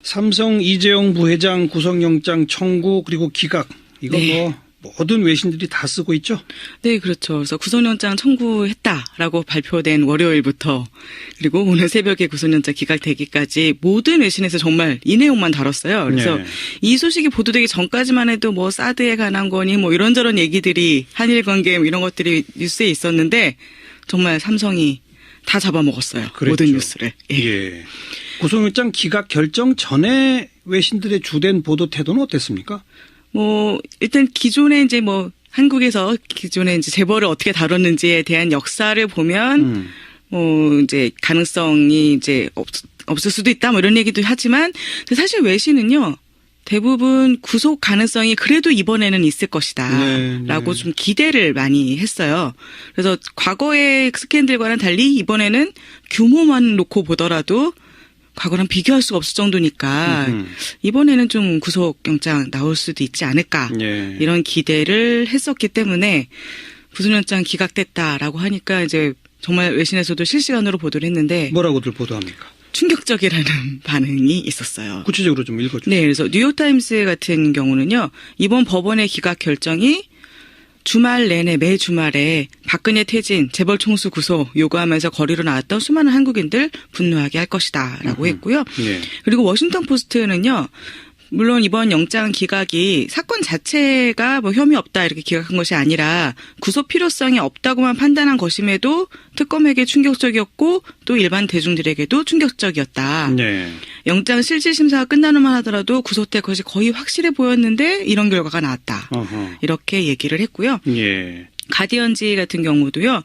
삼성 이재용 부회장 구속영장 청구 그리고 기각 이거 네. 모든 외신들이 다 쓰고 있죠? 네, 그렇죠. 그래서 구속영장 청구했다라고 발표된 월요일부터 그리고 오늘 새벽에 구속영장 기각되기까지 모든 외신에서 정말 이 내용만 다뤘어요. 그래서 네. 이 소식이 보도되기 전까지만 해도 뭐 사드에 관한 거니 뭐 이런저런 얘기들이 한일 관계 뭐 이런 것들이 뉴스에 있었는데 정말 삼성이 다 잡아먹었어요. 그랬죠. 모든 뉴스를. 예. 구속영장 기각 결정 전에 외신들의 주된 보도 태도는 어땠습니까? 뭐 일단 기존에 이제 뭐 한국에서 기존에 이제 재벌을 어떻게 다뤘는지에 대한 역사를 보면 뭐 이제 가능성이 이제 없을 수도 있다 뭐 이런 얘기도 하지만 사실 외신은요. 대부분 구속 가능성이 그래도 이번에는 있을 것이다라고 좀 기대를 많이 했어요. 그래서 과거의 스캔들과는 달리 이번에는 규모만 놓고 보더라도 과거랑 비교할 수가 없을 정도니까 이번에는 좀 구속영장 나올 수도 있지 않을까 예. 이런 기대를 했었기 때문에 구속영장 기각됐다라고 하니까 이제 정말 외신에서도 실시간으로 보도를 했는데 뭐라고들 보도합니까? 충격적이라는 반응이 있었어요. 구체적으로 좀 읽어주세요. 네, 그래서 뉴욕타임스 같은 경우는요. 이번 법원의 기각 결정이 주말 내내 매 주말에 박근혜 퇴진, 재벌 총수 구속 요구하면서 거리로 나왔던 수많은 한국인들 분노하게 할 것이다라고 했고요. 예. 그리고 워싱턴 포스트는요. 물론 이번 영장 기각이 사건 자체가 뭐 혐의 없다 이렇게 기각한 것이 아니라 구속 필요성이 없다고만 판단한 것임에도 특검에게 충격적이었고 또 일반 대중들에게도 충격적이었다. 네. 영장 실질 심사가 끝나는만 하더라도 구속될 것이 거의 확실해 보였는데 이런 결과가 나왔다. 어허. 이렇게 얘기를 했고요. 예. 가디언지 같은 경우도요.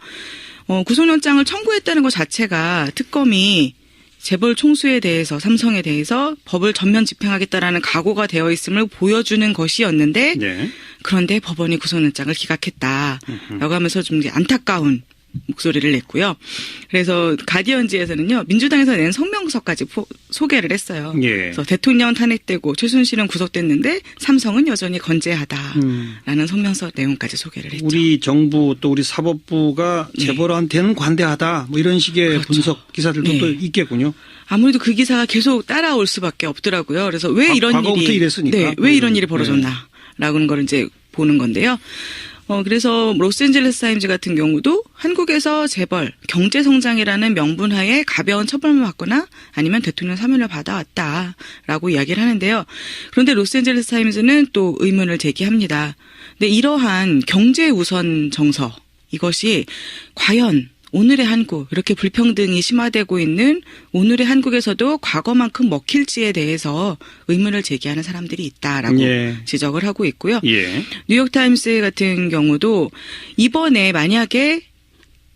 구속영장을 청구했다는 것 자체가 특검이 재벌 총수에 대해서 삼성에 대해서 법을 전면 집행하겠다라는 각오가 되어 있음을 보여주는 것이었는데 예. 그런데 법원이 구속영장을 기각했다라고 하면서 좀 안타까운 목소리를 냈고요. 그래서 가디언지에서는요. 민주당에서 낸 성명서까지 소개를 했어요. 예. 그래서 대통령 탄핵되고 최순실은 구속됐는데 삼성은 여전히 건재하다라는 성명서 내용까지 소개를 했죠. 우리 정부 또 우리 사법부가 네. 재벌한테는 관대하다 뭐 이런 식의 그렇죠. 분석 기사들도 네. 또 있겠군요. 아무래도 그 기사가 계속 따라올 수밖에 없더라고요. 그래서 왜 이런 과거부터 일이 이랬으니까. 네, 왜 이런 일이 벌어졌나라는 걸 이제 보는 건데요. 그래서 로스앤젤레스 타임즈 같은 경우도 한국에서 재벌, 경제 성장이라는 명분하에 가벼운 처벌만 받거나 아니면 대통령 사면을 받아왔다라고 이야기를 하는데요. 그런데 로스앤젤레스 타임즈는 또 의문을 제기합니다. 근데 이러한 경제 우선 정서 이것이 과연 오늘의 한국 이렇게 불평등이 심화되고 있는 오늘의 한국에서도 과거만큼 먹힐지에 대해서 의문을 제기하는 사람들이 있다라고 예. 지적을 하고 있고요. 예. 뉴욕타임스 같은 경우도 이번에 만약에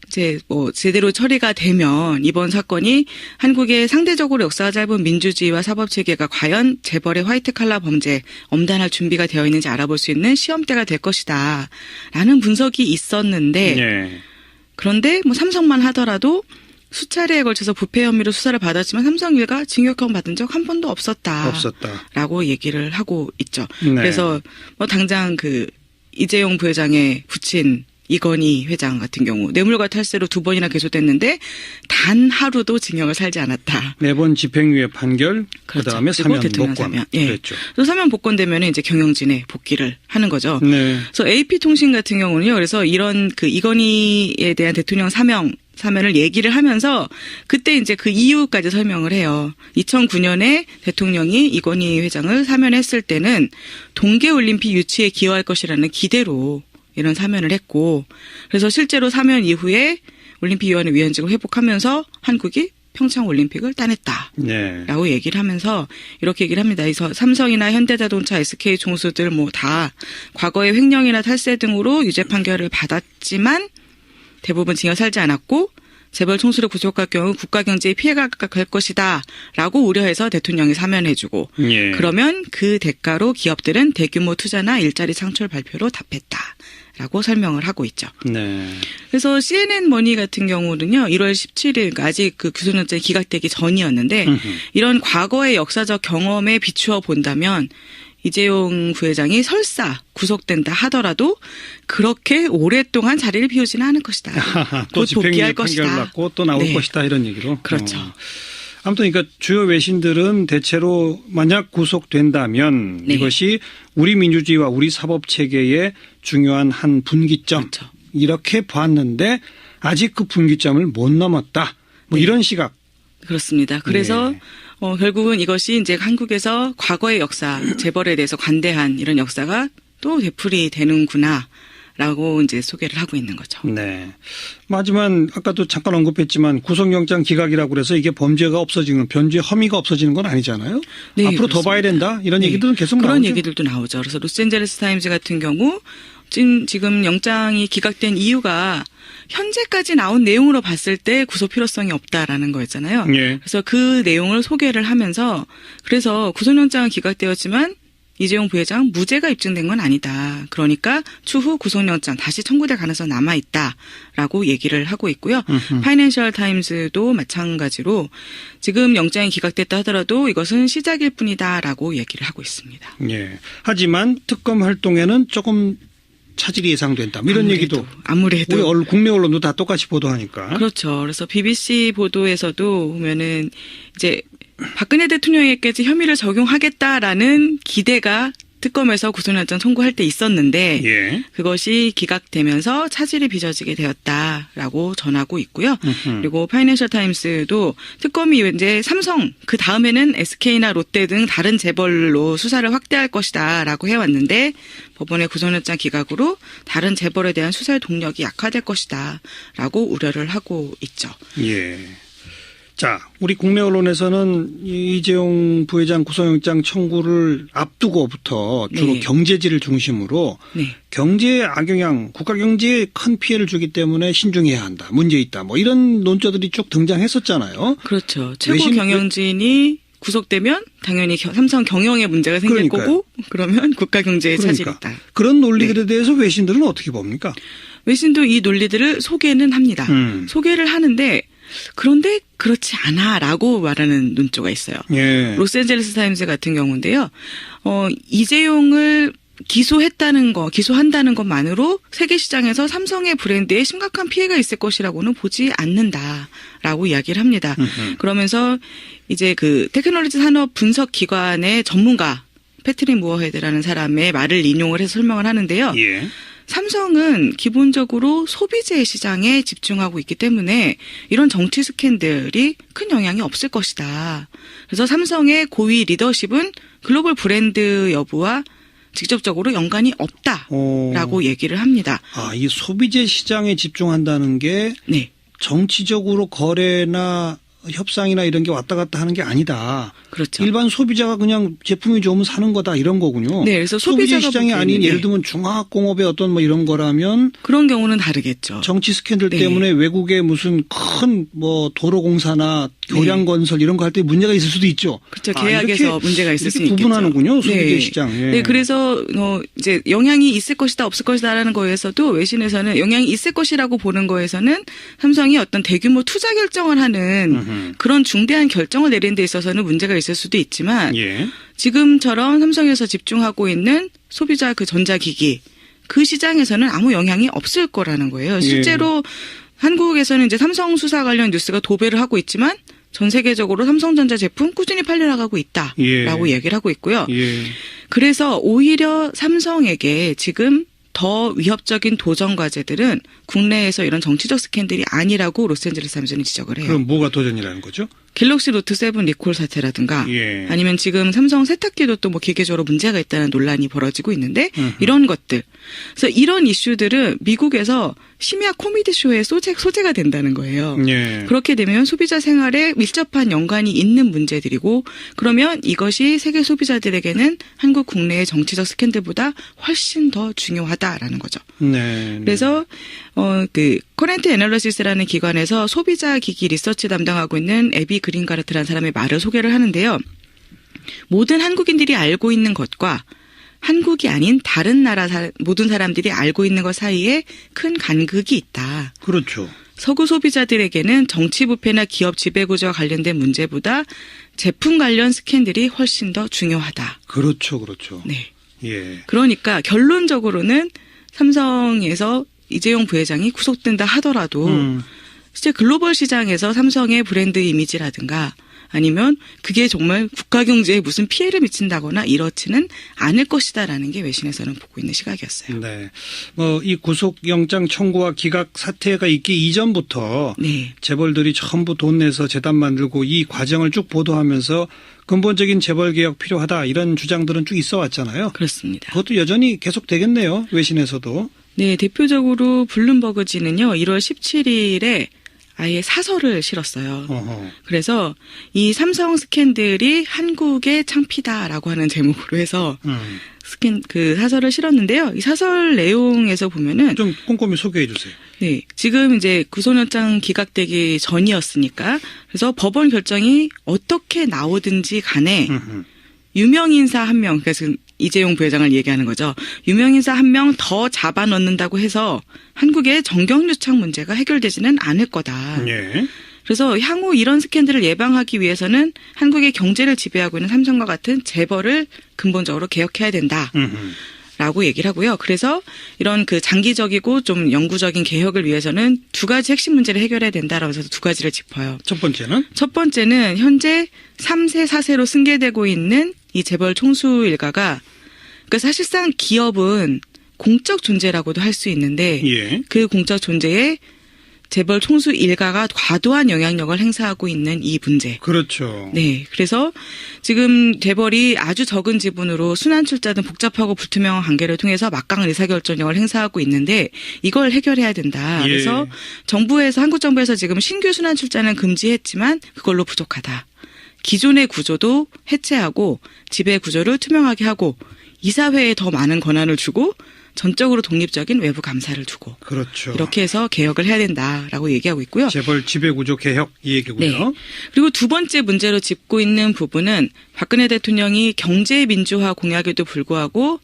이제 뭐 제대로 처리가 되면 이번 사건이 한국의 상대적으로 역사가 짧은 민주주의와 사법체계가 과연 재벌의 화이트칼라 범죄 엄단할 준비가 되어 있는지 알아볼 수 있는 시험대가 될 것이다 라는 분석이 있었는데 예. 그런데 뭐 삼성만 하더라도 수차례에 걸쳐서 부패 혐의로 수사를 받았지만 삼성 일가 징역형 받은 적 한 번도 없었다라고 얘기를 하고 있죠. 네. 그래서 뭐 당장 그 이재용 부회장의 부친 이건희 회장 같은 경우 뇌물과 탈세로 2번이나 기소됐는데 단 하루도 징역을 살지 않았다. 4번 집행유예 판결, 그렇죠. 그다음에 그리고 사면 대통령 복권. 사면. 예. 그랬죠. 그래서 사면 복권되면 이제 경영진에 복귀를 하는 거죠. 네. 그래서 AP통신 같은 경우는요. 그래서 이런 그 이건희에 대한 대통령 사면을 얘기를 하면서 그때 이제 그 이유까지 설명을 해요. 2009년에 대통령이 이건희 회장을 사면했을 때는 동계올림픽 유치에 기여할 것이라는 기대로 이런 사면을 했고 그래서 실제로 사면 이후에 올림픽위원회 위원직을 회복하면서 한국이 평창올림픽을 따냈다. 네. 라고 얘기를 하면서 이렇게 얘기를 합니다. 그래서 삼성이나 현대자동차, SK 총수들 뭐 다 과거의 횡령이나 탈세 등으로 유죄 판결을 받았지만 대부분 징역 살지 않았고 재벌 총수를 구속할 경우 국가 경제에 피해가 갈 것이다 라고 우려해서 대통령이 사면해주고 예. 그러면 그 대가로 기업들은 대규모 투자나 일자리 창출 발표로 답했다라고 설명을 하고 있죠. 네. 그래서 CNN 머니 같은 경우는요. 1월 17일 그러니까 아직 그 구속영장이 기각되기 전이었는데 이런 과거의 역사적 경험에 비추어 본다면 이재용 부회장이 설사 구속된다 하더라도 그렇게 오랫동안 자리를 비우지는 않을 것이다. 또 곧 집행유예 복귀할 판결 것이다. 받고 또 나올 네. 것이다 이런 얘기로. 그렇죠. 아무튼 그러니까 주요 외신들은 대체로 만약 구속된다면 네. 이것이 우리 민주주의와 우리 사법 체계의 중요한 한 분기점 그렇죠. 이렇게 봤는데 아직 그 분기점을 못 넘었다. 뭐 네. 이런 시각. 그렇습니다. 그래서 네. 결국은 이것이 이제 한국에서 과거의 역사, 재벌에 대해서 관대한 이런 역사가 또 되풀이 되는구나라고 이제 소개를 하고 있는 거죠. 네. 하지만 아까도 잠깐 언급했지만 구속영장 기각이라고 그래서 이게 범죄가 없어지는, 범죄 혐의가 없어지는 건 아니잖아요. 네, 앞으로 더 그렇습니다. 봐야 된다. 이런 네. 얘기들은 계속 나오죠. 그런 얘기들도 나오죠. 그래서 로스앤젤레스 타임즈 같은 경우 지금 영장이 기각된 이유가 현재까지 나온 내용으로 봤을 때 구속 필요성이 없다라는 거였잖아요. 예. 그래서 그 내용을 소개를 하면서 그래서 구속영장은 기각되었지만 이재용 부회장 무죄가 입증된 건 아니다. 그러니까 추후 구속영장 다시 청구될 가능성이 남아있다라고 얘기를 하고 있고요. 파이낸셜 타임즈도 마찬가지로 지금 영장이 기각됐다 하더라도 이것은 시작일 뿐이다라고 얘기를 하고 있습니다. 예. 하지만 특검 활동에는 조금 차질이 예상된다. 뭐 이런 얘기도 아무래도 우리 국내 언론도 다 똑같이 보도하니까. 그렇죠. 그래서 BBC 보도에서도 보면은 이제 박근혜 대통령에게까지 혐의를 적용하겠다라는 기대가 특검에서 구속영장 청구할 때 있었는데 예. 그것이 기각되면서 차질이 빚어지게 되었다라고 전하고 있고요. 그리고 파이낸셜 타임스도 특검이 이제 삼성 그 다음에는 SK나 롯데 등 다른 재벌로 수사를 확대할 것이다라고 해왔는데 법원의 구속영장 기각으로 다른 재벌에 대한 수사의 동력이 약화될 것이다라고 우려를 하고 있죠. 예. 자, 우리 국내 언론에서는 이재용 부회장 구속영장 청구를 앞두고부터 주로 네. 경제지를 중심으로 네. 경제의 악영향, 국가 경제에 큰 피해를 주기 때문에 신중해야 한다. 문제 있다. 뭐 이런 논조들이 쭉 등장했었잖아요. 그렇죠. 최고 경영진이 구속되면 당연히 삼성 경영에 문제가 생길 그러니까요. 거고 그러면 국가 경제에 차질이 있다. 그런 논리들에 대해서 외신들은 어떻게 봅니까? 외신도 이 논리들을 소개는 합니다. 소개를 하는데 그런데 그렇지 않아라고 말하는 논조가 있어요. 예. 로스앤젤레스 타임즈 같은 경우인데요. 이재용을 기소한다는 것만으로 세계 시장에서 삼성의 브랜드에 심각한 피해가 있을 것이라고는 보지 않는다라고 이야기를 합니다. 그러면서 이제 그 테크놀로지 산업 분석 기관의 전문가 패트릭 무어헤드라는 사람의 말을 인용을 해서 설명을 하는데요. 예. 삼성은 기본적으로 소비재 시장에 집중하고 있기 때문에 이런 정치 스캔들이 큰 영향이 없을 것이다. 그래서 삼성의 고위 리더십은 글로벌 브랜드 여부와 직접적으로 연관이 없다라고 얘기를 합니다. 아, 이 소비재 시장에 집중한다는 게 네. 정치적으로 거래나 협상이나 이런 게 왔다 갔다 하는 게 아니다. 그렇죠. 일반 소비자가 그냥 제품이 좋으면 사는 거다 이런 거군요. 네, 그래서 소비재 소비자가 시장이 아닌 보기에는, 예를 들면 중화학공업의 어떤 뭐 이런 거라면 그런 경우는 다르겠죠. 정치 스캔들 네. 때문에 외국의 무슨 큰 뭐 도로공사나 교량건설 이런 거 할 때 문제가 있을 수도 있죠. 그렇죠. 계약에서 이렇게, 문제가 있을 수 이렇게 있겠죠. 구분하는군요. 소비재 네. 시장. 예. 네, 그래서 이제 영향이 있을 것이다, 없을 것이다라는 거에서도 외신에서는 영향이 있을 것이라고 보는 거에서는 삼성이 어떤 대규모 투자 결정을 하는 그런 중대한 결정을 내리는 데 있어서는 문제가 있을 수도 있지만 예. 지금처럼 삼성에서 집중하고 있는 소비자 그 전자기기 그 시장에서는 아무 영향이 없을 거라는 거예요. 실제로 한국에서는 이제 삼성 수사 관련 뉴스가 도배를 하고 있지만 전 세계적으로 삼성전자 제품 꾸준히 팔려나가고 있다라고 얘기를 하고 있고요. 예. 그래서 오히려 삼성에게 지금 더 위협적인 도전 과제들은 국내에서 이런 정치적 스캔들이 아니라고 로스앤젤레스 타임즈는 지적을 해요. 그럼 뭐가 도전이라는 거죠? 갤럭시 노트 7 리콜 사태라든가 예. 아니면 지금 삼성 세탁기도 또 뭐 기계적으로 문제가 있다는 논란이 벌어지고 있는데 이런 것들. 그래서 이런 이슈들은 미국에서 심야 코미디 쇼의 소재가 된다는 거예요. 예. 그렇게 되면 소비자 생활에 밀접한 연관이 있는 문제들이고 그러면 이것이 세계 소비자들에게는 한국 국내의 정치적 스캔들보다 훨씬 더 중요하다라는 거죠. 네. 그래서 그 커렌트 애널리시스라는 기관에서 소비자 기기 리서치 담당하고 있는 에비 그린가르트라는 사람의 말을 소개를 하는데요. 모든 한국인들이 알고 있는 것과 한국이 아닌 다른 나라 모든 사람들이 알고 있는 것 사이에 큰 간극이 있다. 그렇죠. 서구 소비자들에게는 정치 부패나 기업 지배구조와 관련된 문제보다 제품 관련 스캔들이 훨씬 더 중요하다. 그렇죠. 그렇죠. 네. 예. 그러니까 결론적으로는 삼성에서 이재용 부회장이 구속된다 하더라도 실제 글로벌 시장에서 삼성의 브랜드 이미지라든가 아니면 그게 정말 국가 경제에 무슨 피해를 미친다거나 이렇지는 않을 것이다라는 게 외신에서는 보고 있는 시각이었어요. 네. 이 구속영장 청구와 기각 사태가 있기 이전부터 네. 재벌들이 전부 돈 내서 재단 만들고 이 과정을 쭉 보도하면서 근본적인 재벌 개혁 필요하다 이런 주장들은 쭉 있어 왔잖아요. 그렇습니다. 그것도 여전히 계속 되겠네요. 외신에서도. 네, 대표적으로 블룸버그지는요. 1월 17일에 아예 사설을 실었어요. 어허. 그래서 이 삼성 스캔들이 한국의 창피다라고 하는 제목으로 해서 그 사설을 실었는데요. 이 사설 내용에서 보면은 좀 꼼꼼히 소개해 주세요. 네, 지금 이제 구속영장 기각되기 전이었으니까 그래서 법원 결정이 어떻게 나오든지 간에 유명인사 한 명, 그러니까 지금 이재용 부회장을 얘기하는 거죠. 유명인사 한 명 더 잡아 넣는다고 해서 한국의 정경유착 문제가 해결되지는 않을 거다. 예. 그래서 향후 이런 스캔들을 예방하기 위해서는 한국의 경제를 지배하고 있는 삼성과 같은 재벌을 근본적으로 개혁해야 된다. 라고 얘기를 하고요. 그래서 이런 그 장기적이고 좀 영구적인 개혁을 위해서는 두 가지 핵심 문제를 해결해야 된다라고 해서 두 가지를 짚어요. 첫 번째는? 첫 번째는 현재 3세, 4세로 승계되고 있는 이 재벌 총수 일가가 그러니까 사실상 기업은 공적 존재라고도 할 수 있는데 예. 그 공적 존재에 재벌 총수 일가가 과도한 영향력을 행사하고 있는 이 문제. 그렇죠. 네. 그래서 지금 재벌이 아주 적은 지분으로 순환 출자 등 복잡하고 불투명한 관계를 통해서 막강한 의사결정력을 행사하고 있는데 이걸 해결해야 된다. 예. 그래서 한국 정부에서 지금 신규 순환 출자는 금지했지만 그걸로 부족하다. 기존의 구조도 해체하고 지배 구조를 투명하게 하고 이사회에 더 많은 권한을 주고 전적으로 독립적인 외부 감사를 두고 그렇죠. 이렇게 해서 개혁을 해야 된다라고 얘기하고 있고요. 재벌 지배구조 개혁 이 얘기고요. 네. 그리고 두 번째 문제로 짚고 있는 부분은 박근혜 대통령이 경제 민주화 공약에도 불구하고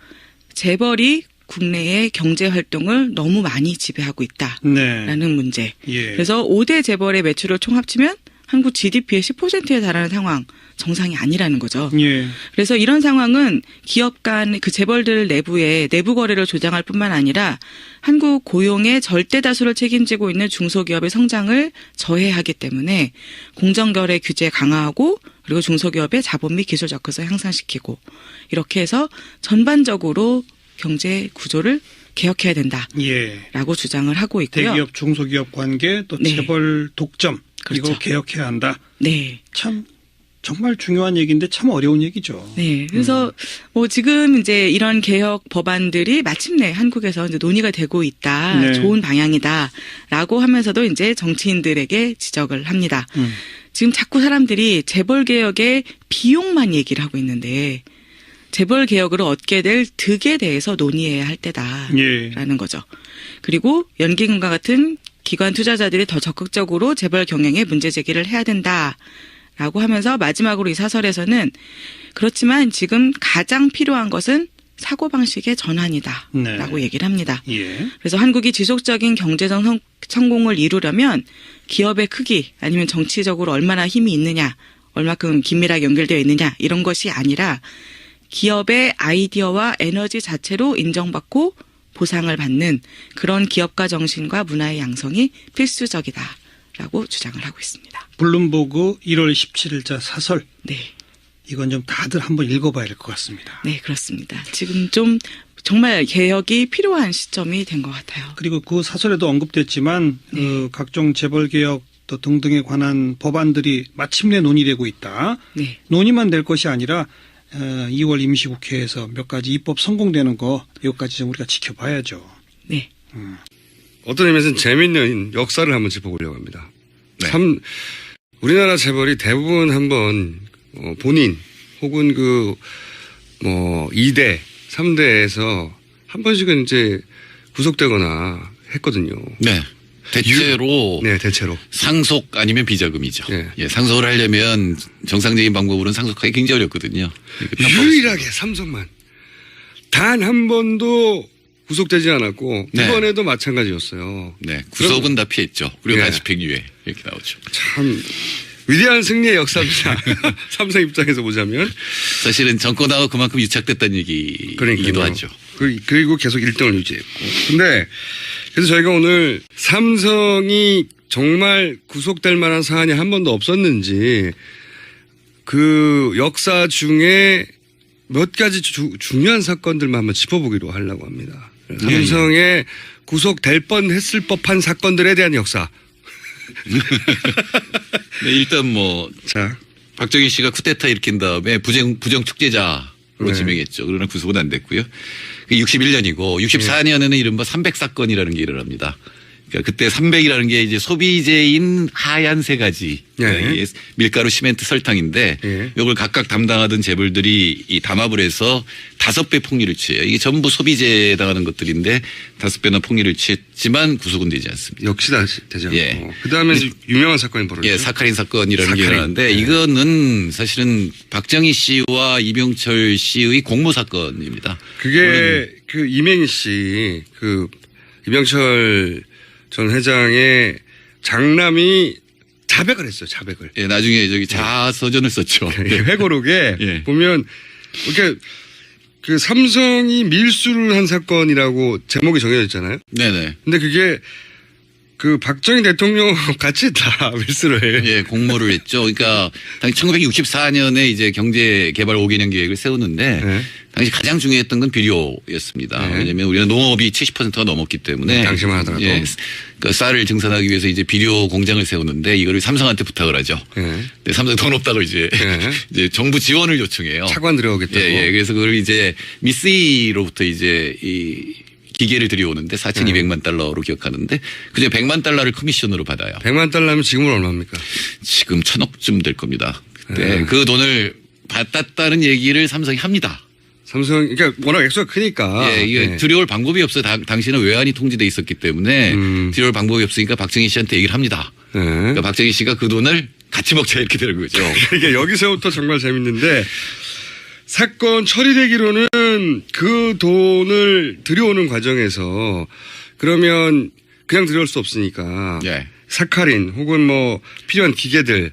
재벌이 국내의 경제 활동을 너무 많이 지배하고 있다라는 네. 문제. 예. 그래서 5대 재벌의 매출을 총 합치면 한국 GDP의 10%에 달하는 상황. 정상이 아니라는 거죠. 예. 그래서 이런 상황은 기업 간 그 재벌들 내부의 내부 거래를 조장할 뿐만 아니라 한국 고용의 절대 다수를 책임지고 있는 중소기업의 성장을 저해하기 때문에 공정거래 규제 강화하고 그리고 중소기업의 자본 및 기술 접근성 향상시키고 이렇게 해서 전반적으로 경제 구조를 개혁해야 된다라고 예. 주장을 하고 있고요. 대기업 중소기업 관계 또 네. 재벌 독점 그렇죠. 이거 개혁해야 한다. 네. 참 정말 중요한 얘기인데 참 어려운 얘기죠. 네. 그래서 뭐 지금 이제 이런 개혁 법안들이 마침내 한국에서 이제 논의가 되고 있다. 네. 좋은 방향이다라고 하면서도 이제 정치인들에게 지적을 합니다. 지금 자꾸 사람들이 재벌 개혁의 비용만 얘기를 하고 있는데 재벌 개혁으로 얻게 될 득에 대해서 논의해야 할 때다라는 예. 거죠. 그리고 연기금과 같은 기관 투자자들이 더 적극적으로 재벌 경영에 문제 제기를 해야 된다. 라고 하면서 마지막으로 이 사설에서는 그렇지만 지금 가장 필요한 것은 사고방식의 전환이다. 네. 라고 얘기를 합니다. 예. 그래서 한국이 지속적인 경제적 성공을 이루려면 기업의 크기 아니면 정치적으로 얼마나 힘이 있느냐 얼마큼 긴밀하게 연결되어 있느냐 이런 것이 아니라 기업의 아이디어와 에너지 자체로 인정받고 보상을 받는 그런 기업가 정신과 문화의 양성이 필수적이다라고 주장을 하고 있습니다. 블룸버그 1월 17일자 사설. 네. 이건 좀 다들 한번 읽어봐야 될 것 같습니다. 네, 그렇습니다. 지금 좀 정말 개혁이 필요한 시점이 된 것 같아요. 그리고 그 사설에도 언급됐지만 네. 각종 재벌 개혁 또 등등에 관한 법안들이 마침내 논의되고 있다. 네. 논의만 될 것이 아니라 2월 임시국회에서 몇 가지 입법 성공되는 거 이것까지 좀 우리가 지켜봐야죠. 네. 어떤 의미에서는 재미있는 역사를 한번 짚어보려고 합니다. 네. 참 우리나라 재벌이 대부분 한번 본인 혹은 2대, 3대에서 한 번씩은 이제 구속되거나 했거든요. 네. 대체로 네, 대체로. 상속 아니면 비자금이죠. 네. 예, 상속을 하려면 정상적인 방법으로는 상속하기 굉장히 어렵거든요. 유일하게 삼성만 단 한 번도 구속되지 않았고 네. 이번에도 마찬가지였어요. 네, 구속은 다 피했죠. 그리고 네. 다시 백유에 이렇게 나오죠. 참 위대한 승리의 역사입니다. 삼성 입장에서 보자면. 사실은 정권하고 그만큼 유착됐다는 얘기이기도 그러니까요. 하죠. 그리고 계속 1등을 유지했고. 근데 그래서 저희가 오늘 삼성이 정말 구속될 만한 사안이 한 번도 없었는지 그 역사 중에 몇 가지 중요한 사건들만 한번 짚어보기로 하려고 합니다. 삼성에 구속될 뻔했을 법한 사건들에 대한 역사. 네, 일단 뭐 자, 박정희 씨가 쿠데타 일으킨 다음에 부정 축제자로 네. 지명했죠. 그러나 구속은 안 됐고요. 61년이고 64년에는 이른바 300사건이라는 게 일어납니다. 그러니까 그때 300이라는 게 이제 소비재인 하얀 세 가지. 네. 이게 밀가루, 시멘트, 설탕인데 네. 이걸 각각 담당하던 재벌들이 이 담합을 해서 5배 폭리를 취해요. 이게 전부 소비재에 해당하는 것들인데 5배나 폭리를 취했지만 구속은 되지 않습니다. 역시 되죠. 예. 그다음에 유명한 사건이 벌어졌죠. 예, 사카린 사건이라는 게 사카린. 일어나는데 네. 이거는 사실은 박정희 씨와 이병철 씨의 공모 사건입니다. 그게 그 이맹희 씨, 그 이병철 전 회장의 장남이 자백을 했어요. 자백을. 예, 나중에 저기 자서전을 썼죠. 이 회고록에 예. 보면 이렇게 그 삼성이 밀수를 한 사건이라고 제목이 정해져 있잖아요. 네네. 근데 그게 그 박정희 대통령 같이 다 밀수를 해. 예, 공모를 했죠. 그러니까 당시 1964년에 이제 경제 개발 5개년 계획을 세웠는데 네. 당시 가장 중요했던 건 비료였습니다. 네. 왜냐하면 우리는 농업이 70%가 넘었기 때문에 당시만 하더라도. 예, 그 쌀을 증산하기 위해서 이제 비료 공장을 세우는데 이거를 삼성한테 부탁을 하죠. 네. 근데 삼성 돈 없다고 이제, 네. 이제 정부 지원을 요청해요. 차관 들어오겠다고. 예, 예. 그래서 그걸 이제 미쓰이로부터 이제 이 기계를 들여오는데 4,200만 달러로 기억하는데 그중에 100만 달러를 커미션으로 받아요. 100만 달러면 지금은 얼마입니까? 지금 1,000억쯤 될 겁니다. 그때 네. 그 돈을 받았다는 얘기를 삼성이 합니다. 삼성, 그러니까 워낙 액수가 크니까. 예, 이게 네. 들여올 방법이 없어요. 당시는 외환이 통제돼 있었기 때문에 들여올 방법이 없으니까 박정희 씨한테 얘기를 합니다. 네. 그러니까 박정희 씨가 그 돈을 같이 먹자 이렇게 되는 거죠. 이게 여기서부터 정말 재밌는데 사건 처리되기로는 그 돈을 들여오는 과정에서 그러면 그냥 들여올 수 없으니까 예. 사카린 혹은 뭐 필요한 기계들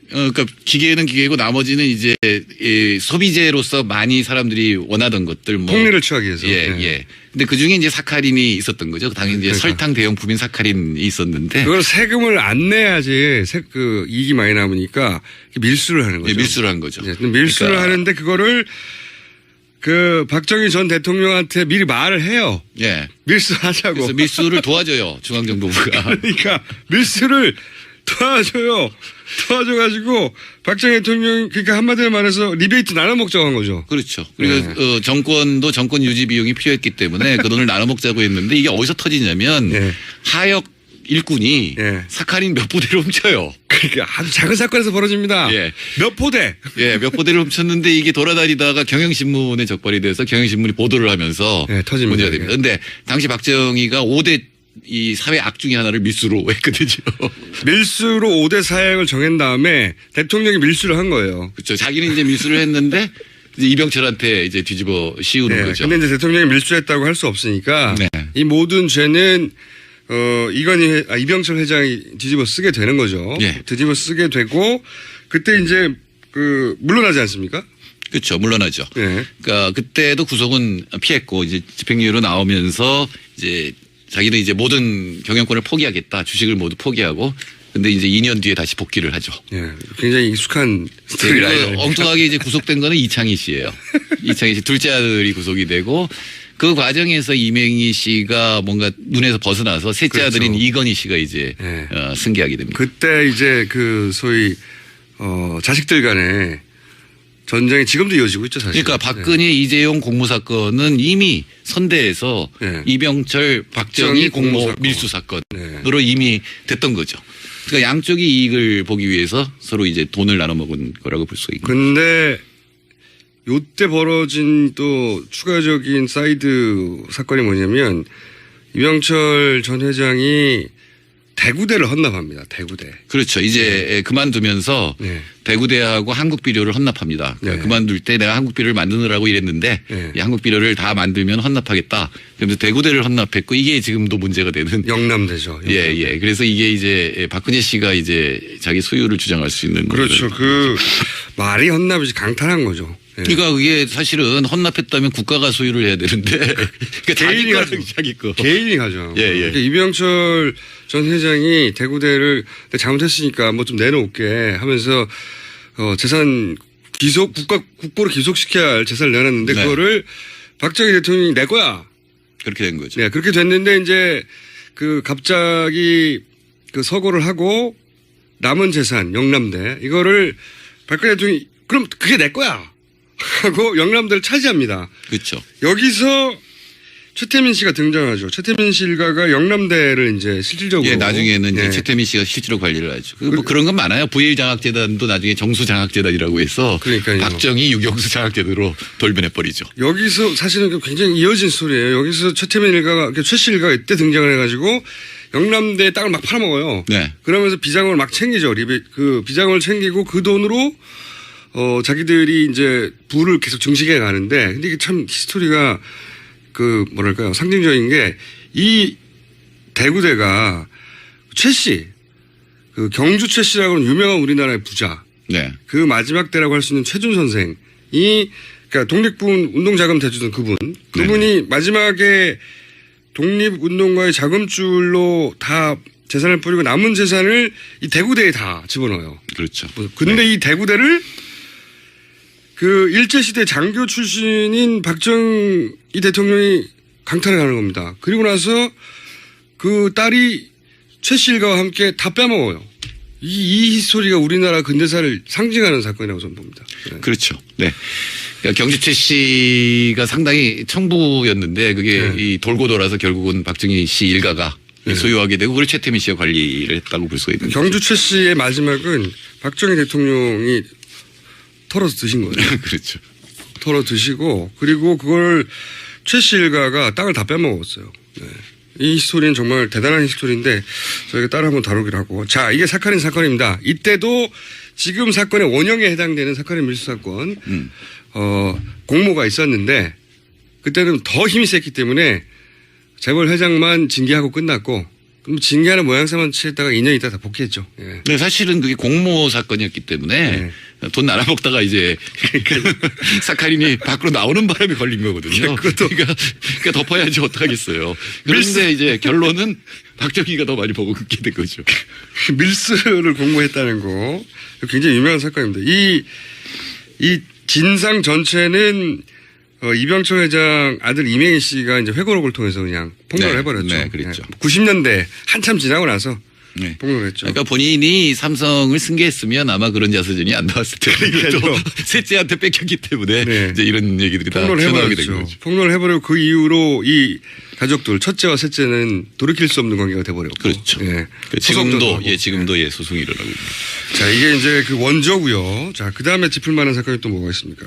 그러니까 기계는 기계고 나머지는 이제 이 소비재로서 많이 사람들이 원하던 것들 뭐 폭리를 취하기 위해서. 예, 네. 예. 근데 그 중에 이제 사카린이 있었던 거죠. 당연히 이제 그러니까. 설탕 대용품인 사카린이 있었는데 그걸 세금을 안 내야지 그 이익이 많이 남으니까 밀수를 하는 거죠. 예, 밀수를 한 거죠. 예, 밀수를 그러니까. 하는데 그거를 그 박정희 전 대통령한테 미리 말을 해요. 예. 밀수하자고. 그래서 밀수를 도와줘요. 중앙정보부가. 그러니까 밀수를 도와줘가지고 박정희 대통령 그러니까 한마디로 말해서 리베이트 나눠 먹자고 한 거죠. 그렇죠. 그리고 정권도 정권 유지 비용이 필요했기 때문에 그 돈을 나눠 먹자고 했는데 이게 어디서 터지냐면 예. 하역 일꾼이 예. 사카린 몇 포대를 훔쳐요. 그러니까 아주 작은 사건에서 벌어집니다. 예. 몇 포대. 예, 몇 포대를 훔쳤는데 이게 돌아다니다가 경향신문에 적발이 돼서 경향신문이 보도를 하면서 예, 터집니다, 문제가 됩니다. 그런데 당시 박정희가 5대 이 사회 악 중에 하나를 밀수로 했거든요. 밀수로 5대 사역을 정한 다음에 대통령이 밀수를 한 거예요. 그렇죠. 자기는 이제 밀수를 했는데 이제 이병철한테 이제 뒤집어 씌우는 네. 거죠. 근데 이제 대통령이 밀수했다고 할 수 없으니까 네. 이 모든 죄는 이병철 회장이 뒤집어 쓰게 되는 거죠. 예. 뒤집어 쓰게 되고 그때 이제 그 물러나지 않습니까? 그렇죠. 물론하죠. 예. 그러니까 그때도 구속은 피했고 이제 집행유예로 나오면서 이제 자기는 이제 모든 경영권을 포기하겠다. 주식을 모두 포기하고 근데 이제 2년 뒤에 다시 복귀를 하죠. 예. 굉장히 익숙한 스토리 그리고 라인. 엉뚱하게 이제 구속된 거는 이창희 씨예요. 이창희 씨 둘째 아들이 구속이 되고 그 과정에서 이맹희 씨가 뭔가 눈에서 벗어나서 셋째 그렇죠. 아들인 이건희 씨가 이제 네. 승계하게 됩니다. 그때 이제 그 소위 자식들 간에 전쟁이 지금도 이어지고 있죠, 사실. 그러니까 박근혜 이재용 공모 사건은 이미 선대에서 네. 이병철 박정희 공모 밀수 사건으로 이미 됐던 거죠. 그러니까 양쪽이 이익을 보기 위해서 서로 이제 돈을 나눠 먹은 거라고 볼 수 있고. 근데 요때 벌어진 또 추가적인 사이드 사건이 뭐냐면 이병철 전 회장이 대구대를 헌납합니다. 대구대. 그렇죠. 이제 그만두면서 네. 대구대하고 한국비료를 헌납합니다. 그러니까 네. 그만둘 때 내가 한국비료를 만드느라고 일했는데 네. 이 한국비료를 다 만들면 헌납하겠다. 그래서 대구대를 헌납했고 이게 지금도 문제가 되는. 영남대죠. 예, 예. 그래서 이게 이제 박근혜 씨가 이제 자기 소유를 주장할 수 있는. 그렇죠. 그 말이 헌납이지 강탈한 거죠. 예. 그러니까 그게 사실은 헌납했다면 국가가 소유를 해야 되는데 그러니까 자기 개인이 거랑 가죠. 자기 거. 개인이 가죠. 예, 예. 그러니까 이병철 전 회장이 대구대를 잘못했으니까 뭐 좀 내놓을게 하면서 재산 국고로 기속시켜야 할 재산을 내놨는데 네. 그거를 박정희 대통령이 내 거야. 그렇게 된 거죠. 네, 그렇게 됐는데 이제 갑자기 서거를 하고 남은 재산 영남대 이거를 박근혜 대통령이 그럼 그게 내 거야 하고 영남대를 차지합니다. 그렇죠. 여기서 최태민 씨가 등장하죠. 최태민 씨 일가가 영남대를 이제 실질적으로. 예, 나중에는 이제 예. 최태민 씨가 실제로 관리를 하죠. 뭐 그런 건 많아요. 부일 장학재단도 나중에 정수 장학재단이라고 해서 그러니까요. 박정희 유경수 장학재단으로 돌변해버리죠. 여기서 사실은 굉장히 이어진 스토리예요. 여기서 최태민 일가가 최 씨 일가가 이때 등장을 해가지고 영남대 땅을 막 팔아먹어요. 네. 그러면서 비자금을 막 챙기죠. 그 비자금을 챙기고 그 돈으로 자기들이 이제 부를 계속 증식해 가는데 근데 이게 참 히스토리가 뭐랄까요. 상징적인 게 이 대구대가 최 씨, 경주 최 씨라고는 유명한 우리나라의 부자. 네. 그 마지막 때라고 할 수 있는 최준 선생이 그러니까 독립군 운동자금 대주던 그분이 마지막에 독립운동가의 자금줄로 다 재산을 뿌리고 남은 재산을 이 대구대에 다 집어넣어요. 그렇죠. 근데 이 대구대를 일제시대 장교 출신인 박정희 대통령이 강탈을 하는 겁니다. 그리고 나서 그 딸이 최 씨 일가와 함께 다 빼먹어요. 이 히스토리가 우리나라 근대사를 상징하는 사건이라고 저는 봅니다. 네. 그렇죠. 네. 그러니까 경주 최 씨가 상당히 청부였는데 그게 네. 이 돌고 돌아서 결국은 박정희 씨 일가가 네. 소유하게 되고 그걸 최태민 씨가 관리를 했다고 볼 수가 있는 거죠. 경주 최 씨의 마지막은 박정희 대통령이 털어서 드신 거예요. 그렇죠. 털어 드시고 그리고 그걸 최 씨 일가가 땅을 다 빼먹었어요. 네. 이 스토리는 정말 대단한 스토리인데 저희가 따로 한번 다루기로 하고 자 이게 사카린 사건입니다. 이때도 지금 사건의 원형에 해당되는 사카린 밀수 사건 공모가 있었는데 그때는 더 힘이 셌기 때문에 재벌 회장만 징계하고 끝났고 그럼 징계하는 모양새만 취했다가 2년 있다 다 복귀했죠. 예. 네, 사실은 그게 공모 사건이었기 때문에 네. 돈 나눠먹다가 이제 사카린이 밖으로 나오는 바람에 걸린 거거든요. 그러니까 덮어야지 어떡하겠어요. 그런데 이제 결론은 박정희가 더 많이 먹게 된 거죠. 밀수를 공모했다는 거 굉장히 유명한 사건입니다. 이 진상 전체는 이병철 회장 아들 이명희 씨가 이제 회고록을 통해서 그냥 폭로를 네, 해버렸죠. 네, 그랬죠. 90년대 한참 지나고 나서 네. 폭로를 했죠. 그러니까 본인이 삼성을 승계했으면 아마 그런 자서전이 안 나왔을 텐데 또 셋째한테 뺏겼기 때문에 네. 이제 이런 얘기들이 다 폭로를 튀어나오게 된 해버렸죠. 거죠. 폭로를 해버리고 그 이후로 이 가족들 첫째와 셋째는 돌이킬 수 없는 관계가 돼버렸고. 그렇죠. 예. 지금도 소송도 지금도 소송이 일어나고 있습니다. 자 이게 이제 그 원조고요. 자 그 다음에 짚을 만한 사건이 또 뭐가 있습니까?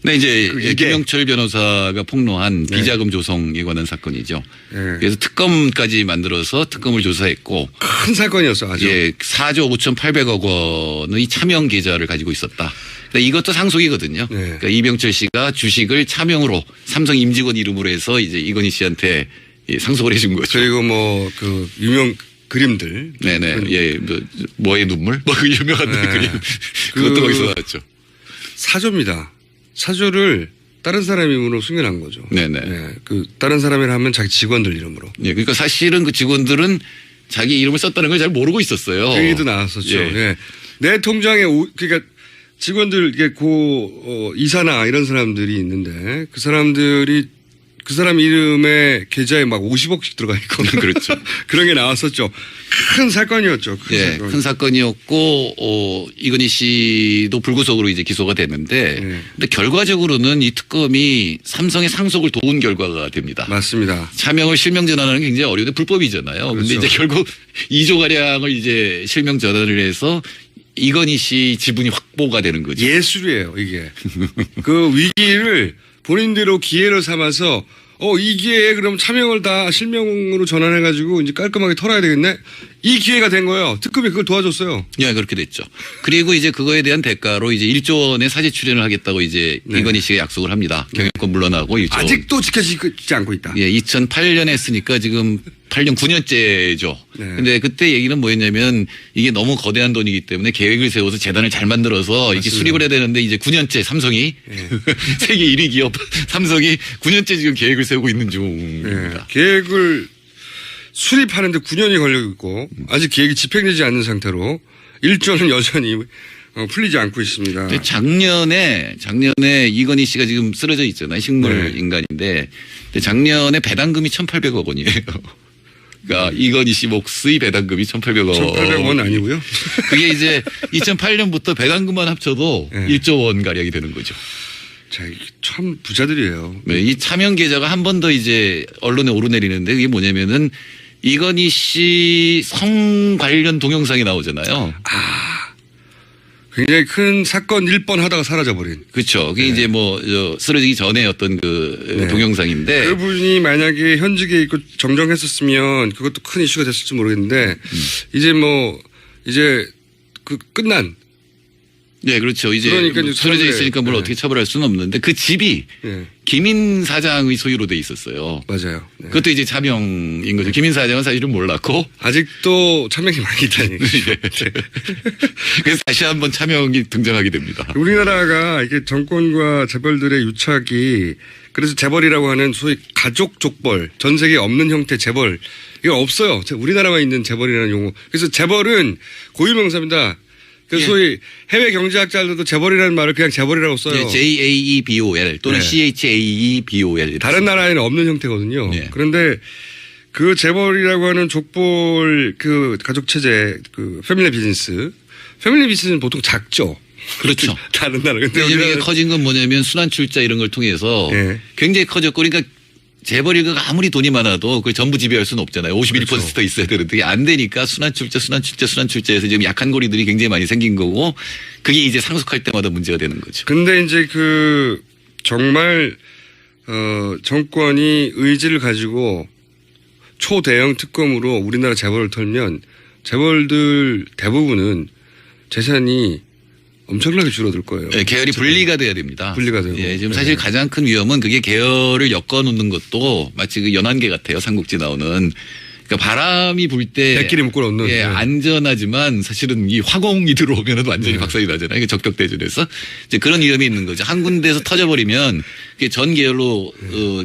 네, 이제 이게- 김영철 변호사가 폭로한 네. 비자금 조성에 관한 사건이죠. 네. 그래서 특검까지 만들어서 특검을 조사했고 큰 사건이었어 아주. 예, 4조 5,800억 원의 차명 계좌를 가지고 있었다. 그러니까 이것도 상속이거든요. 네. 그러니까 이병철 씨가 주식을 차명으로 삼성 임직원 이름으로 해서 이제 이건희 씨한테 상속을 해준 거죠. 그리고 뭐 그 유명 그림들. 네네. 그런 예, 뭐의 눈물? 뭐 그 유명한 네. 그림. 그것도 거기서 나왔죠. 사조입니다. 사조를 다른 사람 이름으로 숨겨놓은 거죠. 네네. 예, 그 다른 사람이라 하면 자기 직원들 이름으로. 예, 그러니까 사실은 그 직원들은 자기 이름을 썼다는 걸 잘 모르고 있었어요. 그 얘기도 나왔었죠. 예. 예. 내 통장에 그러니까 직원들 이게 이사나 이런 사람들이 있는데 그 사람들이 그 사람 이름에 계좌에 막 50억씩 들어가 있고 그렇죠. 그런 게 나왔었죠. 큰 사건이었죠. 큰 예, 사건. 큰 사건이었고, 이건희 씨도 불구속으로 이제 기소가 됐는데, 네. 근데 결과적으로는 이 특검이 삼성의 상속을 도운 결과가 됩니다. 맞습니다. 차명을 실명 전환하는 게 굉장히 어려운데 불법이잖아요. 근데 그렇죠. 이제 결국 2조 가량을 이제 실명 전환을 해서 이건희 씨 지분이 확보가 되는 거죠. 예술이에요, 이게. 그 위기를 본인대로 기회를 삼아서 이 기회에 그럼 차명을 다 실명으로 전환해가지고 이제 깔끔하게 털어야 되겠네? 이 기회가 된 거예요. 특검이 그걸 도와줬어요. 예, 그렇게 됐죠. 그리고 이제 그거에 대한 대가로 이제 1조 원의 사직 출연을 하겠다고 이제 네. 이건희 씨가 약속을 합니다. 경영권 물러나고 1조 원. 아직도 지켜지지 않고 있다. 예, 2008년에 했으니까 지금 8년 9년째죠. 네. 근데 그때 얘기는 뭐였냐면 이게 너무 거대한 돈이기 때문에 계획을 세워서 재단을 잘 만들어서 이렇게 맞습니다. 수립을 해야 되는데 이제 9년째 삼성이 세계 1위 기업 삼성이 9년째 지금 계획을 세우고 있는 예, 중입니다. 계획을 수립하는데 9년이 걸리고 있고 아직 계획이 집행되지 않는 상태로 1조는 여전히 풀리지 않고 있습니다. 근데 작년에 이건희 씨가 지금 쓰러져 있잖아요. 식물 네. 인간인데 근데 작년에 배당금이 1,800억 원이에요. 그러니까 이건희 씨 몫의 배당금이 1,800억 1,800원 아니고요. 그게 이제 2008년부터 배당금만 합쳐도 네. 1조 원 가량이 되는 거죠. 자, 이게 참 부자들이에요. 네, 이 차명 계좌가 한 번 더 이제 언론에 오르내리는데 그게 뭐냐면은 이건희 씨 성 관련 동영상이 나오잖아요. 굉장히 큰 사건 1번 하다가 사라져버린. 그렇죠. 그게 이제 뭐 쓰러지기 전에 어떤 그 동영상인데 그분이 만약에 현직에 있고 정정했었으면 그것도 큰 이슈가 됐을지 모르겠는데 이제 끝난. 네, 그렇죠. 이제 그러니까 뭐 쓰러져 사람들의- 있으니까 뭘 네. 어떻게 처벌할 수는 없는데 그 집이 네. 김인 사장의 소유로 돼 있었어요. 맞아요. 네. 그것도 이제 차명인 거죠. 김인 사장은 사실은 몰랐고 아직도 차명이 많이 있다는 얘기죠. 그래서 다시 한번 차명이 등장하게 됩니다. 우리나라가 이게 정권과 재벌들의 유착이 그래서 재벌이라고 하는 소위 가족 족벌, 전 세계에 없는 형태 재벌 이거 없어요. 우리나라만 있는 재벌이라는 용어. 그래서 재벌은 고유명사입니다. 그 소위 해외 경제학자들도 재벌이라는 말을 그냥 재벌이라고 써요. JAEBOL 또는 네. CHAEBOL. 다른 나라에는 없는 형태거든요. 네. 그런데 그 재벌이라고 하는 족벌 그 가족 체제 그 패밀리 비즈니스는 보통 작죠. 그렇죠. 다른 나라. 근데 이게 우리나라는 커진 건 뭐냐면 순환 출자 이런 걸 통해서 네. 굉장히 커졌고 그러니까 재벌이가 아무리 돈이 많아도 그걸 전부 지배할 수는 없잖아요. 51% 더 있어야 되는데 그게 안 되니까 순환 출자해서 지금 약한 고리들이 굉장히 많이 생긴 거고 그게 이제 상속할 때마다 문제가 되는 거죠. 근데 이제 그 정말 정권이 의지를 가지고 초대형 특검으로 우리나라 재벌을 털면 재벌들 대부분은 재산이 엄청나게 줄어들 거예요. 네, 계열이 분리가 돼야 됩니다. 분리가 되고. 예, 지금 사실 가장 큰 위험은 그게 계열을 엮어놓는 것도 마치 그 연안개 같아요. 삼국지 나오는. 그러니까 바람이 불 때 배끼리 묶어 놓는. 예, 네. 안전하지만 사실은 이 화공이 들어오면 완전히 박살이 나잖아요. 이게 적벽대전에서 이제 그런 위험이 있는 거죠. 한 군데에서 터져버리면 그게 전 계열로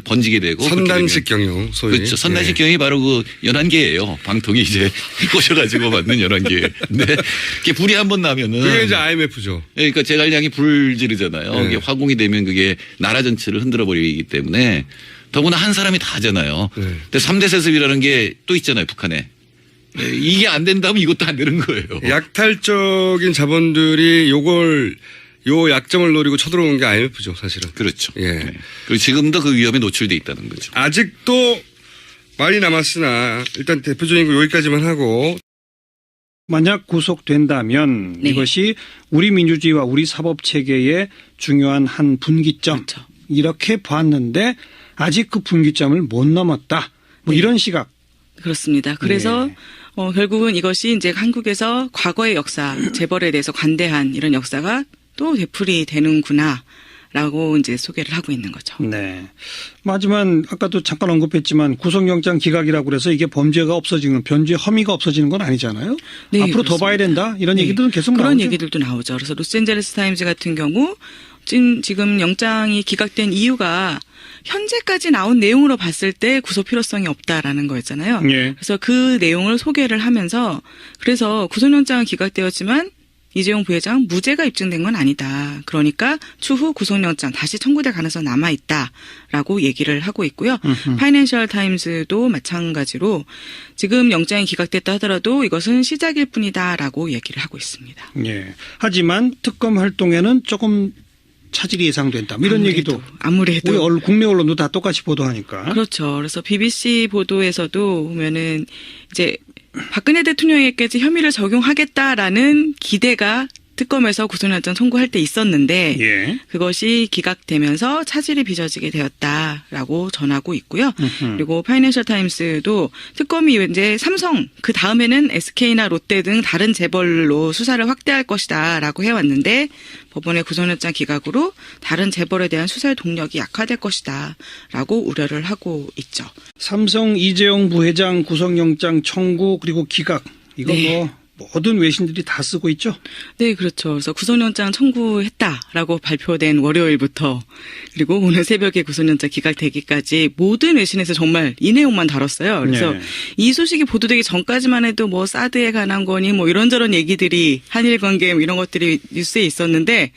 번지게 되고 선단식 경영 소위. 그렇죠. 선단식 네. 경영이 바로 그 연안개예요. 방통이 이제 꽂혀가지고 맞는 연안개. 근데 이게 불이 한 번 나면은 그게 이제 IMF죠. 그러니까 제갈량이 불 지르잖아요. 네. 이게 화공이 되면 그게 나라 전체를 흔들어 버리기 때문에 더구나 한 사람이 다 하잖아요. 네. 근데 3대 세습이라는 게 또 있잖아요. 북한에. 네, 이게 안 된다면 이것도 안 되는 거예요. 약탈적인 자본들이 요 약점을 노리고 쳐들어온 게 IMF죠, 사실은. 그렇죠. 예. 네. 그리고 지금도 그 위험에 노출돼 있다는 거죠. 아직도 많이 남았으나 일단 대표적인 거 여기까지만 하고 만약 구속된다면 네. 이것이 우리 민주주의와 우리 사법 체계의 중요한 한 분기점 그렇죠. 이렇게 봤는데 아직 그 분기점을 못 넘었다. 뭐 이런 시각. 그렇습니다. 그래서 네. 결국은 이것이 이제 한국에서 과거의 역사, 재벌에 대해서 관대한 이런 역사가 또 되풀이 되는구나라고 이제 소개를 하고 있는 거죠. 네. 하지만 아까도 잠깐 언급했지만 구속영장 기각이라고 그래서 이게 범죄가 없어지는 변죄 혐의가 없어지는 건 아니잖아요. 네, 앞으로 더 그렇습니다. 봐야 된다 이런 네. 얘기들은 계속 그런 나오죠. 얘기들도 나오죠. 그래서 로스앤젤레스 타임즈 같은 경우 지금 영장이 기각된 이유가 현재까지 나온 내용으로 봤을 때 구속 필요성이 없다라는 거였잖아요. 예. 그래서 그 내용을 소개를 하면서 그래서 구속영장은 기각되었지만 이재용 부회장 무죄가 입증된 건 아니다. 그러니까 추후 구속영장 다시 청구될 가능성이 남아있다라고 얘기를 하고 있고요. 파이낸셜 타임즈도 마찬가지로 지금 영장이 기각됐다 하더라도 이것은 시작일 뿐이다라고 얘기를 하고 있습니다. 예. 하지만 특검 활동에는 조금 차질이 예상된다. 뭐 이런 얘기도 아무래도 우리 국내 언론도 다 똑같이 보도하니까. 그렇죠. 그래서 BBC 보도에서도 보면은 이제 박근혜 대통령에게까지 혐의를 적용하겠다라는 기대가 특검에서 구속영장 청구할 때 있었는데 예. 그것이 기각되면서 차질이 빚어지게 되었다라고 전하고 있고요. 그리고 파이낸셜 타임스도 특검이 이제 삼성 그 다음에는 SK나 롯데 등 다른 재벌로 수사를 확대할 것이다라고 해왔는데 법원의 구속영장 기각으로 다른 재벌에 대한 수사의 동력이 약화될 것이다라고 우려를 하고 있죠. 삼성 이재용 부회장 구속영장 청구 그리고 기각 이거 네. 뭐 모든 외신들이 다 쓰고 있죠. 네, 그렇죠. 그래서 구속영장 청구했다라고 발표된 월요일부터 그리고 오늘 새벽에 구속영장 기각되기까지 모든 외신에서 정말 이 내용만 다뤘어요. 그래서 네. 이 소식이 보도되기 전까지만 해도 뭐 사드에 관한 거니 뭐 이런저런 얘기들이 한일 관계 뭐 이런 것들이 뉴스에 있었는데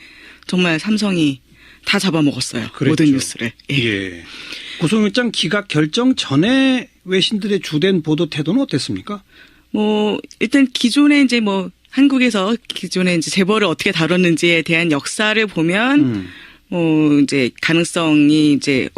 정말 삼성이 다 잡아먹었어요. 그랬죠. 모든 뉴스를. 예. 예. 구속영장 기각 결정 전에 외신들의 주된 보도 태도는 어땠습니까? 뭐 일단 기존에 이제 뭐 한국에서 기존에 이제 재벌을 어떻게 다뤘는지에 대한 역사를 보면 뭐 이제 가능성이 이제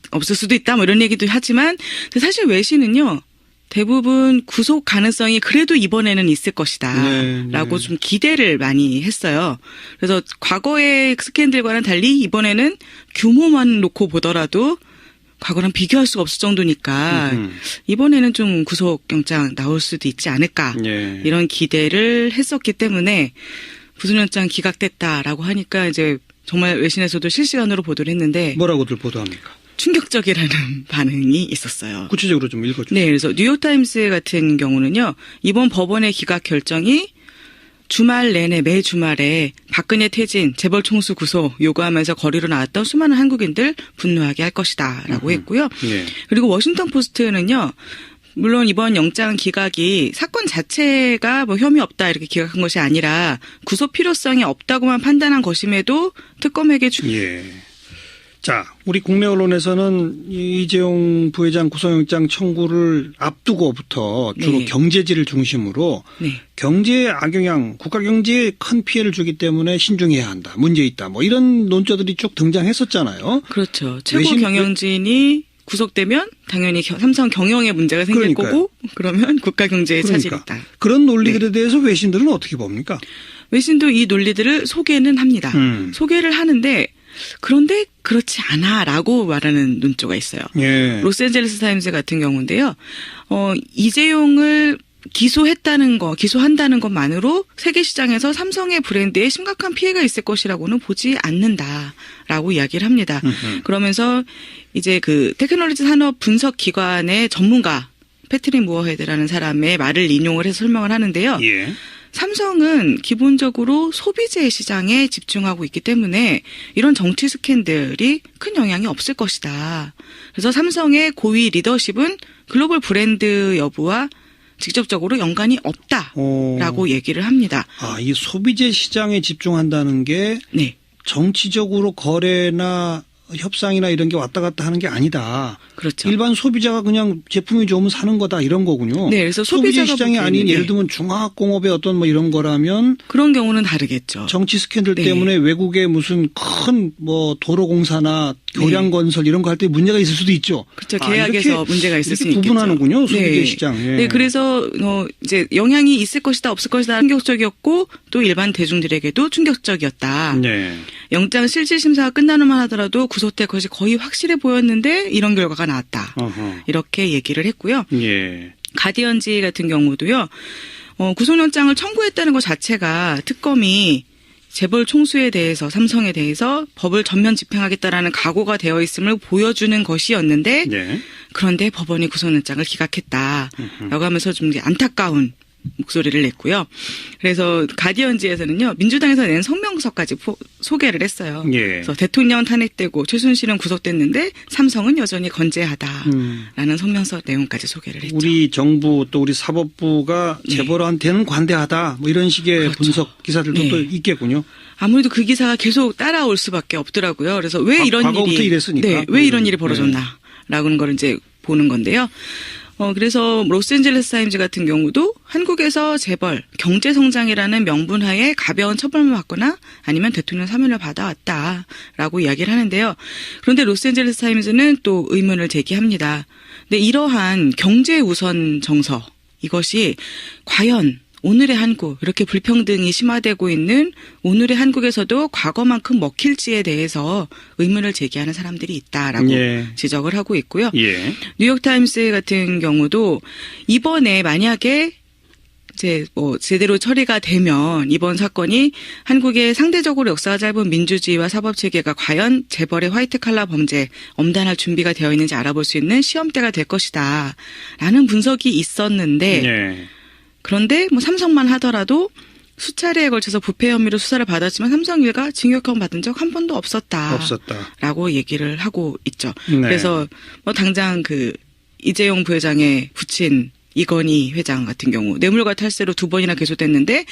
없을 수도 있다 뭐 이런 얘기도 하지만 사실 외신은요 대부분 구속 가능성이 그래도 이번에는 있을 것이다 네, 라고 네. 좀 기대를 많이 했어요. 그래서 과거의 스캔들과는 달리 이번에는 규모만 놓고 보더라도 과거랑 비교할 수가 없을 정도니까 이번에는 좀 구속영장 나올 수도 있지 않을까 예. 이런 기대를 했었기 때문에 구속영장 기각됐다라고 하니까 이제 정말 외신에서도 실시간으로 보도를 했는데 뭐라고들 보도합니까? 충격적이라는 반응이 있었어요. 구체적으로 좀 읽어주세요. 네, 그래서 뉴욕타임스 같은 경우는요. 이번 법원의 기각 결정이 주말 내내 매 주말에 박근혜 퇴진, 재벌 총수 구속 요구하면서 거리로 나왔던 수많은 한국인들 분노하게 할 것이다 라고 했고요. 예. 그리고 워싱턴 포스트는요. 물론 이번 영장 기각이 사건 자체가 뭐 혐의 없다 이렇게 기각한 것이 아니라 구속 필요성이 없다고만 판단한 것임에도 특검에게 예. 자, 우리 국내 언론에서는 이재용 부회장 구속영장 청구를 앞두고부터 주로 네. 경제지를 중심으로 네. 경제에 악영향, 국가 경제에 큰 피해를 주기 때문에 신중해야 한다, 문제 있다, 뭐 이런 논조들이 쭉 등장했었잖아요. 그렇죠. 최고 외신- 경영진이 구속되면 당연히 삼성 경영에 문제가 생길 그러니까요. 거고 그러면 국가 경제에 차질이 있다. 그런 논리들에 대해서 외신들은 어떻게 봅니까? 외신도 이 논리들을 소개는 합니다. 소개를 하는데 그런데 그렇지 않아라고 말하는 논조가 있어요. 예. 로스앤젤레스 타임스 같은 경우인데요. 이재용을 기소한다는 것만으로 세계 시장에서 삼성의 브랜드에 심각한 피해가 있을 것이라고는 보지 않는다라고 이야기를 합니다. 그러면서 이제 그 테크놀로지 산업 분석 기관의 전문가 패트릭 무어헤드라는 사람의 말을 인용을 해서 설명을 하는데요. 예. 삼성은 기본적으로 소비재 시장에 집중하고 있기 때문에 이런 정치 스캔들이 큰 영향이 없을 것이다. 그래서 삼성의 고위 리더십은 글로벌 브랜드 여부와 직접적으로 연관이 없다라고 얘기를 합니다. 아, 이 소비재 시장에 집중한다는 게 네. 정치적으로 거래나 협상이나 이런 게 왔다 갔다 하는 게 아니다. 그렇죠. 일반 소비자가 그냥 제품이 좋으면 사는 거다 이런 거군요. 네, 그래서 소비재 소비자가 시장이 아닌 보기에는, 예를 들면 중화학공업의 어떤 뭐 이런 거라면 그런 경우는 다르겠죠. 정치 스캔들 네. 때문에 외국의 무슨 큰 뭐 도로공사나 교량건설 이런 거 할 때 문제가 있을 수도 있죠. 그렇죠. 아, 계약에서 이렇게, 문제가 있을 수 이렇게 있겠죠. 구분하는군요. 소비재 네. 시장. 예. 네, 그래서 이제 영향이 있을 것이다, 없을 것이다 충격적이었고 또 일반 대중들에게도 충격적이었다. 네. 영장 실질 심사가 끝나는만 하더라도 구속될 것이 거의 확실해 보였는데 이런 결과가 나왔다. 어허. 이렇게 얘기를 했고요. 예. 가디언지 같은 경우도요. 구속영장을 청구했다는 것 자체가 특검이 재벌 총수에 대해서 삼성에 대해서 법을 전면 집행하겠다라는 각오가 되어 있음을 보여주는 것이었는데 네. 그런데 법원이 구속영장을 기각했다라고 하면서 좀 이제 안타까운 목소리를 냈고요. 그래서 가디언지에서는요. 민주당에서 낸 성명서까지 소개를 했어요. 예. 그래서 대통령은 탄핵되고 최순실은 구속됐는데 삼성은 여전히 건재하다라는 성명서 내용까지 소개를 했죠. 우리 정부 또 우리 사법부가 네. 재벌한테는 관대하다 뭐 이런 식의 그렇죠. 분석 기사들도 네. 또 있겠군요. 아무래도 그 기사가 계속 따라올 수밖에 없더라고요. 그래서 왜 이런 과거부터 일이 이랬으니까. 네, 왜 이런 일이 벌어졌나라는 걸 이제 보는 건데요. 그래서 로스앤젤레스 타임즈 같은 경우도 한국에서 재벌 경제 성장이라는 명분하에 가벼운 처벌만 받거나 아니면 대통령 사면을 받아왔다라고 이야기를 하는데요. 그런데 로스앤젤레스 타임즈는 또 의문을 제기합니다. 근데 이러한 경제 우선 정서 이것이 과연 오늘의 한국 이렇게 불평등이 심화되고 있는 오늘의 한국에서도 과거만큼 먹힐지에 대해서 의문을 제기하는 사람들이 있다라고 예. 지적을 하고 있고요. 예. 뉴욕타임스 같은 경우도 이번에 만약에 이제 뭐 제대로 처리가 되면 이번 사건이 한국의 상대적으로 역사가 짧은 민주주의와 사법체계가 과연 재벌의 화이트 칼라 범죄 엄단할 준비가 되어 있는지 알아볼 수 있는 시험대가 될 것이다 라는 분석이 있었는데 예. 그런데 뭐 삼성만 하더라도 수차례에 걸쳐서 부패 혐의로 수사를 받았지만 삼성일가 징역형 받은 적 한 번도 없었다. 라고 얘기를 하고 있죠. 네. 그래서 뭐 당장 그 이재용 부회장의 부친 이건희 회장 같은 경우 뇌물과 탈세로 2번이나 기소됐는데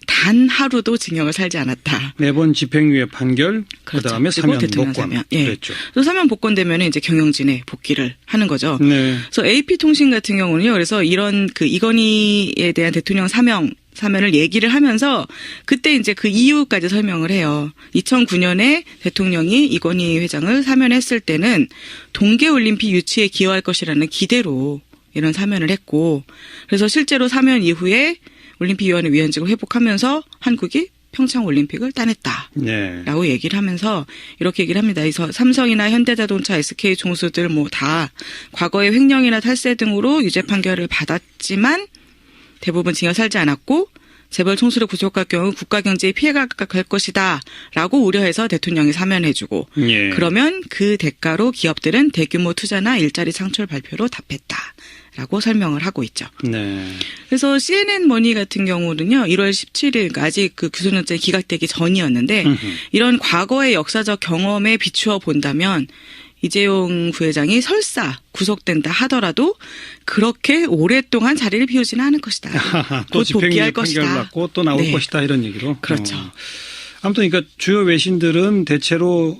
단 하루도 징역을 살지 않았다. 4번 집행유예 판결, 그렇죠. 그다음에 그리고 사면 대통령 복권. 사면. 예. 그랬죠. 또 사면 복권되면 이제 경영진에 복귀를 하는 거죠. 네. 그래서 AP통신 같은 경우는요. 그래서 이런 그 이건희에 대한 대통령 사면을 얘기를 하면서 그때 이제 그 이유까지 설명을 해요. 2009년에 대통령이 이건희 회장을 사면했을 때는 동계올림픽 유치에 기여할 것이라는 기대로 이런 사면을 했고 그래서 실제로 사면 이후에 올림픽위원회 위원직을 회복하면서 한국이 평창올림픽을 따냈다. 네. 라고 얘기를 하면서 이렇게 얘기를 합니다. 그래서 삼성이나 현대자동차, SK 종수들 뭐 다 과거에 횡령이나 탈세 등으로 유죄 판결을 받았지만 대부분 징역 살지 않았고 재벌 총수를 구속할 경우 국가 경제에 피해가 갈 것이다 라고 우려해서 대통령이 사면해주고 예. 그러면 그 대가로 기업들은 대규모 투자나 일자리 창출 발표로 답했다 라고 설명을 하고 있죠. 네. 그래서 CNN 머니 같은 경우는요. 1월 17일 그러니까 아직 그 구속영장이 기각되기 전이었는데 이런 과거의 역사적 경험에 비추어 본다면 이재용 부회장이 설사 구속된다 하더라도 그렇게 오랫동안 자리를 비우지는 않을 것이다. 또 곧 집행유예 복귀할 판결 것이다. 받고 또 나올 네. 것이다 이런 얘기로. 그렇죠. 아무튼 그러니까 주요 외신들은 대체로